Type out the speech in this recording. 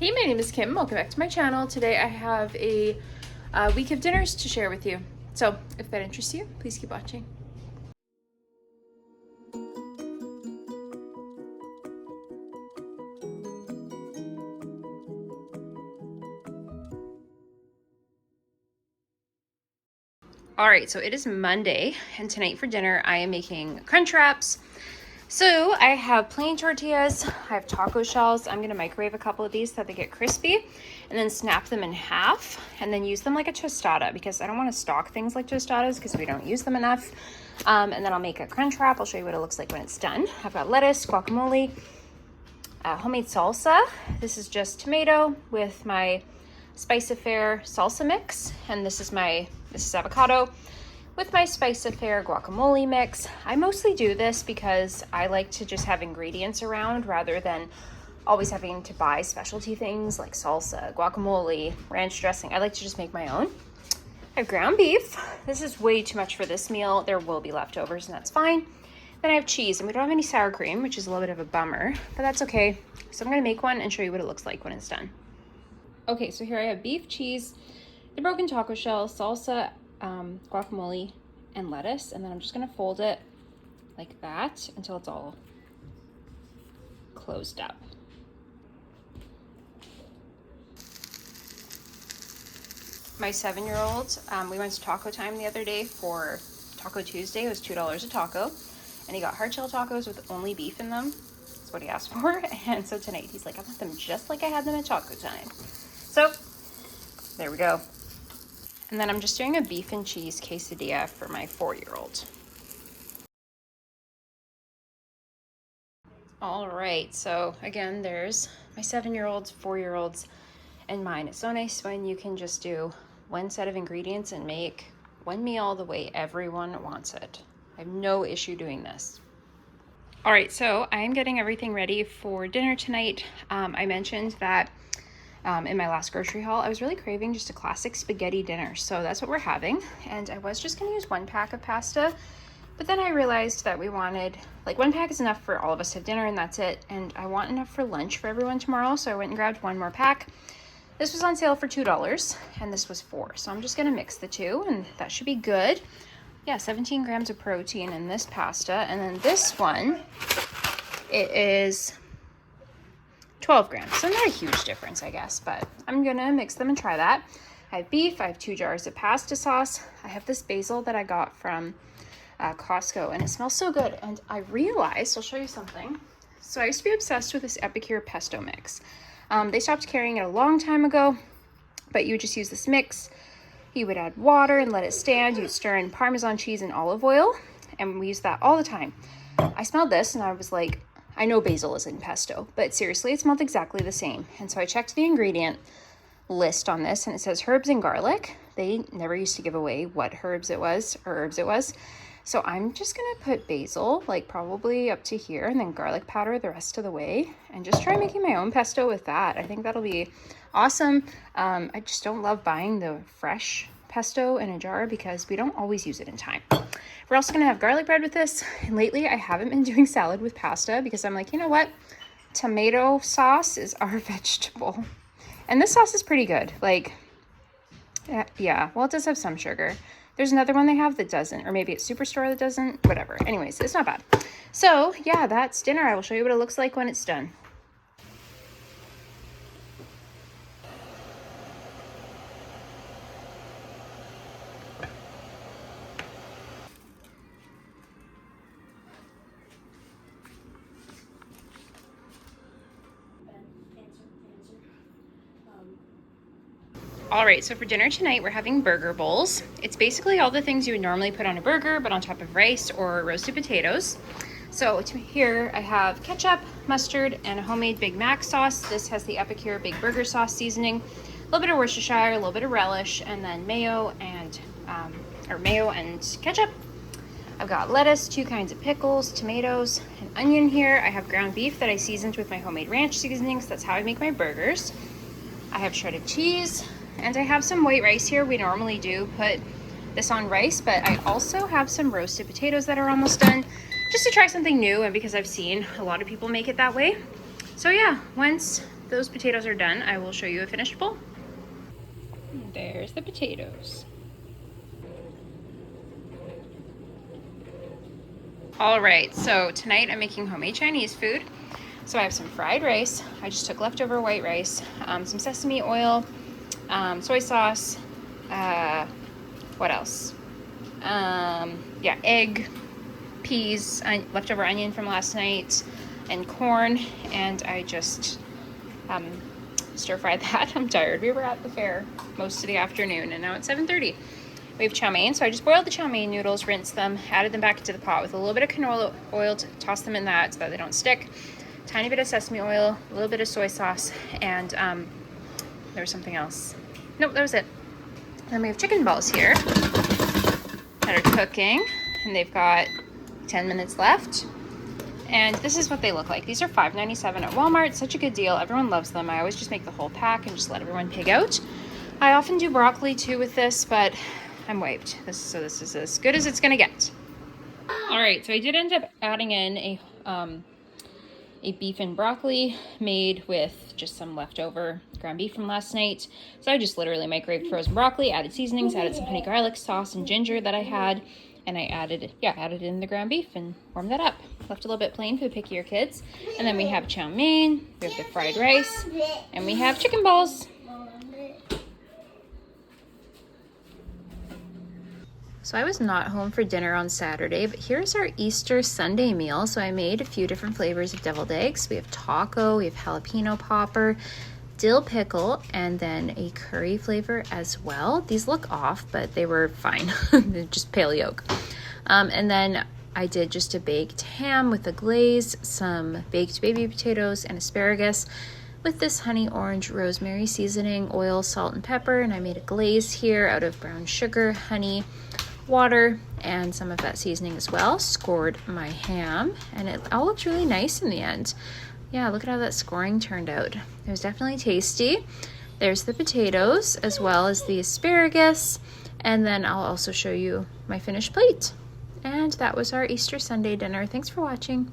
Hey, my name is Kim. Welcome back to my channel. Today I have a week of dinners to share with you. So if that interests you, please keep watching. All right, so it is Monday, and tonight for dinner I am making crunch wraps. So I have plain tortillas, I have taco shells. I'm gonna microwave a couple of these so that they get crispy, and then snap them in half, and then use them like a tostada because I don't wanna stock things like tostadas because we don't use them enough. And then I'll make a crunch wrap. I'll show you what it looks like when it's done. I've got lettuce, guacamole, homemade salsa. This is just tomato with my Spice Affair salsa mix, and this is avocado with my Spice Affair guacamole mix. I mostly do this because I like to just have ingredients around rather than always having to buy specialty things like salsa, guacamole, ranch dressing. I like to just make my own. I have ground beef. This is way too much for this meal. There will be leftovers and that's fine. Then I have cheese, and we don't have any sour cream, which is a little bit of a bummer, but that's okay. So I'm gonna make one and show you what it looks like when it's done. Okay, so here I have beef, cheese, the broken taco shell, salsa, guacamole, and lettuce, and then I'm just gonna fold it like that until it's all closed up. My 7-year-old, we went to Taco Time the other day for Taco Tuesday. It was $2 a taco, and he got hard shell tacos with only beef in them. That's what he asked for, and so tonight he's like, I want them just like I had them at Taco Time. So there we go. And then I'm just doing a beef and cheese quesadilla for my 4-year-old. All right, so again, there's my 7-year-olds, 4-year-olds, and mine. It's so nice when you can just do one set of ingredients and make one meal the way everyone wants it. I have no issue doing this. All right, so I am getting everything ready for dinner tonight. I mentioned that in my last grocery haul, I was really craving just a classic spaghetti dinner. So that's what we're having. And I was just gonna use 1 pack of pasta, but then I realized that we wanted, like 1 pack is enough for all of us to have dinner and that's it. And I want enough for lunch for everyone tomorrow. So I went and grabbed 1 more pack. This was on sale for $2 and this was 4. So I'm just gonna mix the two and that should be good. Yeah, 17 grams of protein in this pasta. And then this one, it is 12 grams, so not a huge difference, I guess, but I'm gonna mix them and try that. I have beef, I have 2 jars of pasta sauce. I have this basil that I got from Costco, and it smells so good. And I realized, I'll show you something. So I used to be obsessed with this Epicure pesto mix. They stopped carrying it a long time ago, but you would just use this mix. You would add water and let it stand. You'd stir in Parmesan cheese and olive oil, and we use that all the time. I smelled this and I was like, I know basil is in pesto, but seriously, it smelled exactly the same. And so I checked the ingredient list on this and it says herbs and garlic. They never used to give away what herbs it was. So I'm just gonna put basil, like probably up to here, and then garlic powder the rest of the way, and just try making my own pesto with that. I think that'll be awesome. I just don't love buying the fresh pesto in a jar because we don't always use it in time. We're also gonna have garlic bread with this. And lately I haven't been doing salad with pasta because I'm like, you know what? Tomato sauce is our vegetable. And this sauce is pretty good. Like, yeah, well, it does have some sugar. There's another one they have that doesn't, or maybe it's Superstore that doesn't, whatever. Anyways, it's not bad. So yeah, that's dinner. I will show you what it looks like when it's done. All right, so for dinner tonight, we're having burger bowls. It's basically all the things you would normally put on a burger, but on top of rice or roasted potatoes. So here I have ketchup, mustard, and a homemade Big Mac sauce. This has the Epicure Big Burger Sauce seasoning, a little bit of Worcestershire, a little bit of relish, and then mayo and ketchup. I've got lettuce, 2 kinds of pickles, tomatoes, an onion here. I have ground beef that I seasoned with my homemade ranch seasonings. That's how I make my burgers. I have shredded cheese, and I have some white rice here. We normally do put this on rice, but I also have some roasted potatoes that are almost done, just to try something new and because I've seen a lot of people make it that way. So yeah, once those potatoes are done, I will show you a finished bowl. There's the potatoes. All right, so tonight I'm making homemade Chinese food. So I have some fried rice. I just took leftover white rice, some sesame oil, soy sauce, what else? Yeah, egg, peas, leftover onion from last night, and corn, and I just stir fried that. I'm tired. We were at the fair most of the afternoon, and now it's 7:30. We have chow mein, so I just boiled the chow mein noodles, rinsed them, added them back into the pot with a little bit of canola oil to toss them in that so that they don't stick. Tiny bit of sesame oil, a little bit of soy sauce, and there was something else. Nope, that was it. Then we have chicken balls here that are cooking, and they've got 10 minutes left. And this is what they look like. These are $5.97 at Walmart. Such a good deal. Everyone loves them. I always just make the whole pack and just let everyone pig out. I often do broccoli too with this, but I'm wiped. So this is as good as it's gonna get. All right, so I did end up adding in a beef and broccoli made with just some leftover ground beef from last night. So I just literally microwaved frozen broccoli, added seasonings, added some honey garlic sauce and ginger that I had, and I added in the ground beef and warmed that up. Left a little bit plain for the pickier kids. And then we have chow mein, we have the fried rice, and we have chicken balls. So I was not home for dinner on Saturday, but here's our Easter Sunday meal. So I made a few different flavors of deviled eggs. We have taco, we have jalapeno popper, dill pickle, and then a curry flavor as well. These look off, but they were fine. They're just pale yolk. And then I did just a baked ham with a glaze, some baked baby potatoes, and asparagus with this honey orange rosemary seasoning, oil, salt, and pepper. And I made a glaze here out of brown sugar, honey, water, and some of that seasoning as well. Scored my ham, and it all looks really nice in the end. Yeah, look at how that scoring turned out. It was definitely tasty. There's the potatoes as well as the asparagus, and then I'll also show you my finished plate. And that was our Easter Sunday dinner. Thanks for watching.